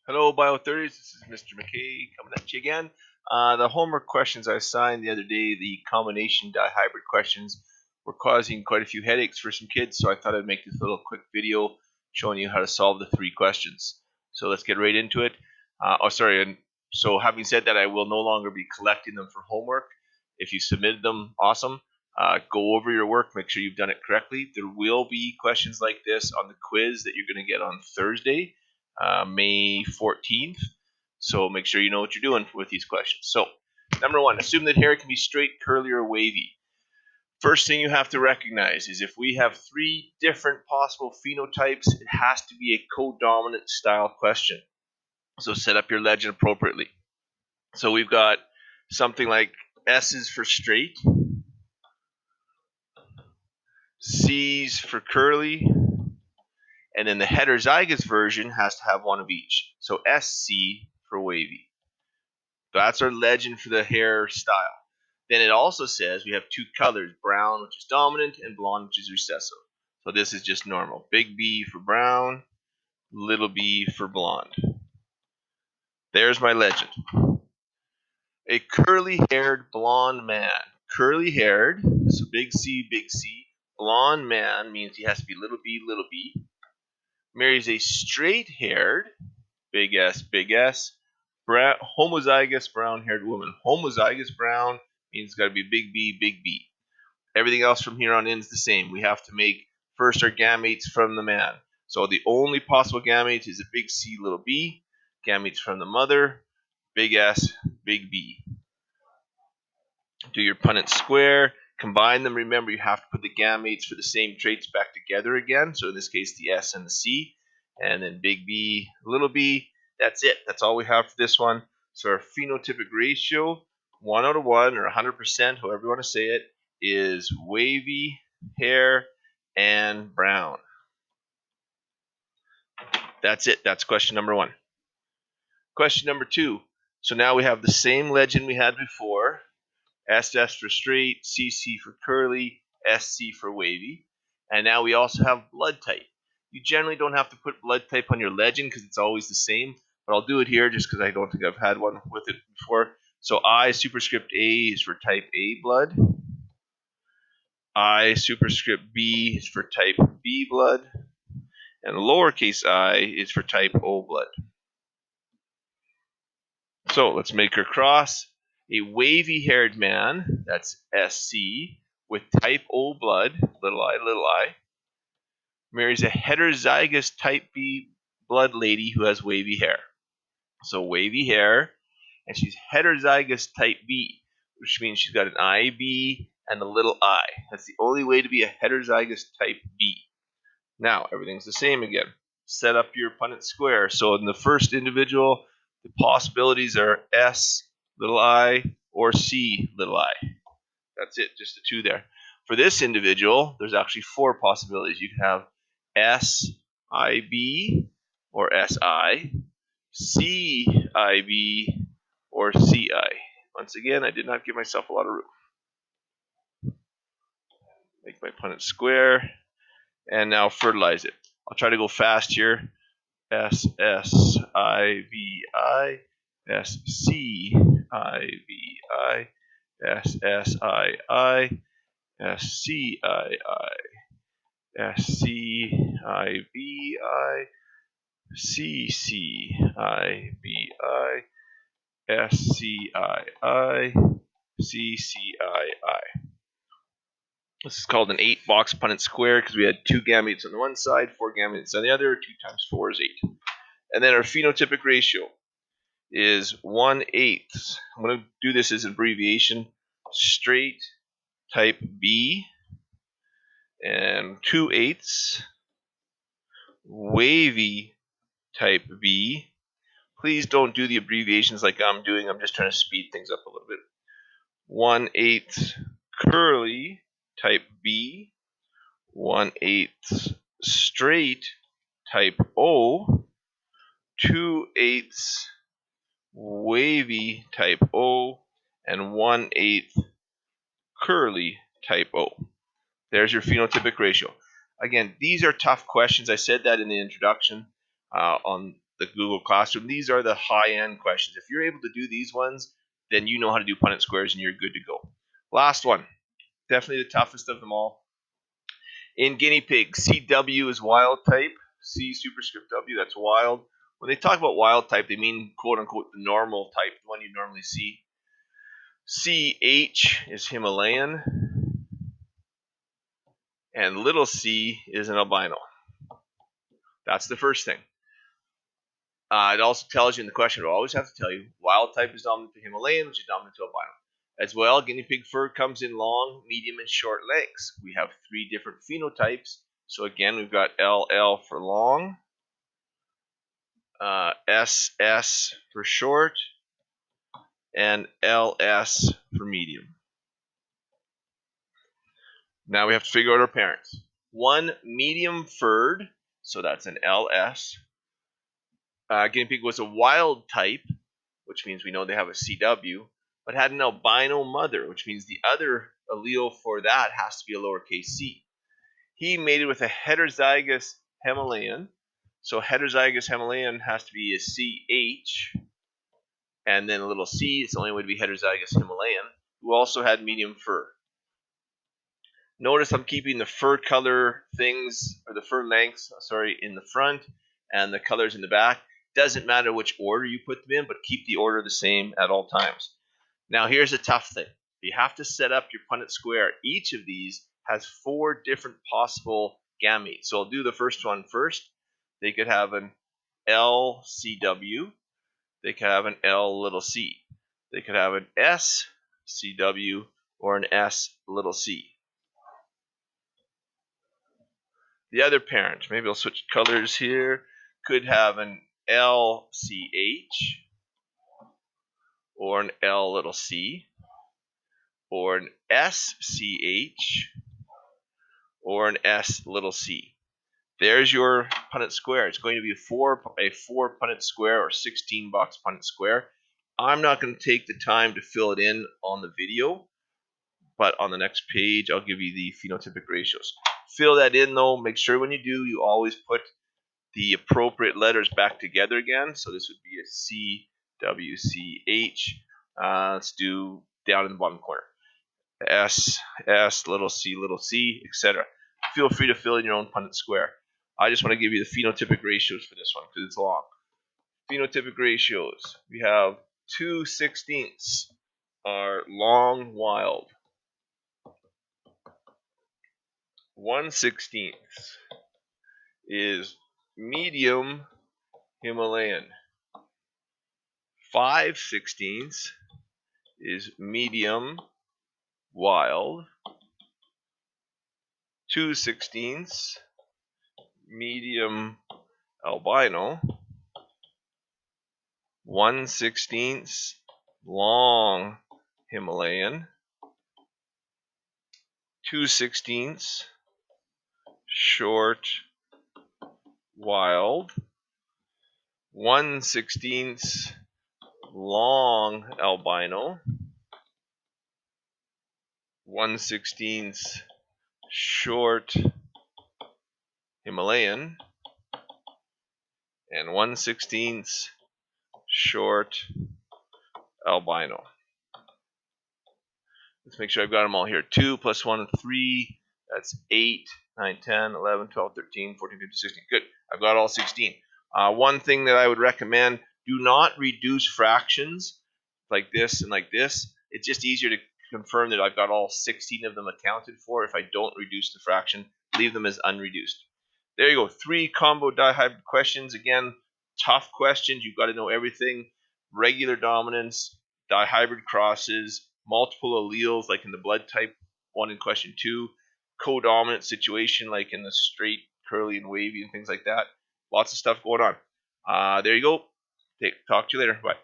Hello, Bio30s. This is Mr. MacKay coming at you again. The homework questions I assigned the other day, the combination dihybrid questions, were causing quite a few headaches for some kids, so I thought I'd make this little quick video showing you how to solve the three questions. So let's get right into it. And so having said that, I will no longer be collecting them for homework. If you submitted them, awesome. Go over your work, make sure you've done it correctly. There will be questions like this on the quiz that you're going to get on Thursday. May 14th. So make sure you know what you're doing with these questions. So, number one, assume that hair can be straight, curly, or wavy. First thing you have to recognize is if we have three different possible phenotypes, it has to be a codominant style question. So set up your legend appropriately. So we've got something like S's for straight, C's for curly, and then the heterozygous version has to have one of each. So SC for wavy. That's our legend for the hairstyle. Then it also says we have two colors, brown, which is dominant, and blonde, which is recessive. So this is just normal. Big B for brown, little b for blonde. There's my legend. A curly-haired blonde man. Curly-haired, so big C, blonde man means he has to be little b, marries a straight-haired, big S, homozygous brown-haired woman. Homozygous brown means it's got to be big B. Everything else from here on in is the same. We have to make first our gametes from the man. So the only possible gamete is a big C, little b. Gametes from the mother, big S, big B. Do your Punnett square. Combine them. Remember, you have to put the gametes for the same traits back together again. So in this case, the S and the C. And then big B, little b. That's it. That's all we have for this one. So our phenotypic ratio, 1 out of 1, or 100%, however you want to say it, is wavy, hair, and brown. That's it. That's question number 1. Question number 2. So now we have the same legend we had before. SS for straight, CC for curly, SC for wavy. And now we also have blood type. You generally don't have to put blood type on your legend because it's always the same, but I'll do it here just because I don't think I've had one with it before. So I superscript A is for type A blood. I superscript B is for type B blood. And lowercase I is for type O blood. So let's make our cross. A wavy-haired man, that's SC, with type O blood, little I, marries a heterozygous type B blood lady who has wavy hair. So wavy hair, and she's heterozygous type B, which means she's got an IB and a little I. That's the only way to be a heterozygous type B. Now, everything's the same again. Set up your Punnett square. So in the first individual, the possibilities are S, little I, or C, little I. That's it, just the two there. For this individual, there's actually 4 possibilities. You can have SIB or SI, CIB or CI. Once again, I did not give myself a lot of room. Make my Punnett square, and now fertilize it. I'll try to go fast here. SSIVI, SCIVI, SSII, SCII, SCIVI, CCIVI, SCII, CCII. This is called an 8-box Punnett square because we had 2 gametes on the one side, 4 gametes on the other. 2 times 4 is 8. And then our phenotypic ratio is 1/8. I'm going to do this as an abbreviation. Straight type B and 2/8 wavy type B. Please don't do the abbreviations like I'm doing. I'm just trying to speed things up a little bit. 1/8 curly type B, 1/8 straight type O, 2/8 wavy type O, and 1/8 curly type O. There's your phenotypic ratio. Again, these are tough questions. I said that in the introduction on the Google Classroom. These are the high-end questions. If you're able to do these ones, then you know how to do Punnett squares and you're good to go. Last one, definitely the toughest of them all. In guinea pig, CW is wild type. C superscript W, that's wild. When they talk about wild type, they mean quote unquote the normal type, the one you normally see. CH is Himalayan, and little c is an albino. That's the first thing. It also tells you in the question, it'll always have to tell you, wild type is dominant to Himalayan, which is dominant to albino. As well, guinea pig fur comes in long, medium, and short legs. We have 3 different phenotypes. So again, we've got LL for long, SS for short, and LS for medium. Now we have to figure out our parents. One medium furred, so that's an LS. Guinea pig was a wild type, which means we know they have a CW, but had an albino mother, which means the other allele for that has to be a lowercase c. He mated with a heterozygous Himalayan, so heterozygous Himalayan has to be a CH, and then a little c, it's the only way to be heterozygous Himalayan, who also had medium fur. Notice I'm keeping the fur color things, or the fur lengths, in the front, and the colors in the back. Doesn't matter which order you put them in, but keep the order the same at all times. Now here's a tough thing. You have to set up your Punnett square. Each of these has 4 different possible gametes. So I'll do the first one first. They could have an LCW. They could have an L little c. They could have an SCW or an S little c. The other parent, maybe I'll switch colors here, could have an LCH or an L little c, or an SCH or an S little c. There's your Punnett square. It's going to be a 4 Punnett square or 16 box Punnett square. I'm not going to take the time to fill it in on the video, but on the next page I'll give you the phenotypic ratios. Fill that in though. Make sure when you do, you always put the appropriate letters back together again. So this would be a C, W, C, H. Let's do down in the bottom corner. S, S, little c, etc. Feel free to fill in your own Punnett square. I just want to give you the phenotypic ratios for this one because it's long. Phenotypic ratios. We have 2/16 are long wild. 1/16 is medium Himalayan. 5/16 is medium wild. 2/16 medium albino. 1/16 long Himalayan. 2/16 short wild. 1/16 long albino. 1/16 short Himalayan, and 1/16 short albino. Let's make sure I've got them all here. 2 plus 1, 3. That's 8, 9, 10, 11, 12, 13, 14, 15, 16. Good. I've got all 16. One thing that I would recommend, do not reduce fractions like this and like this. It's just easier to confirm that I've got all 16 of them accounted for if I don't reduce the fraction. Leave them as unreduced. There you go. 3 combo dihybrid questions. Again, tough questions. You've got to know everything. Regular dominance, dihybrid crosses, multiple alleles like in the blood type 1 in question 2, codominant situation like in the straight, curly, and wavy and things like that. Lots of stuff going on. There you go. Talk to you later. Bye.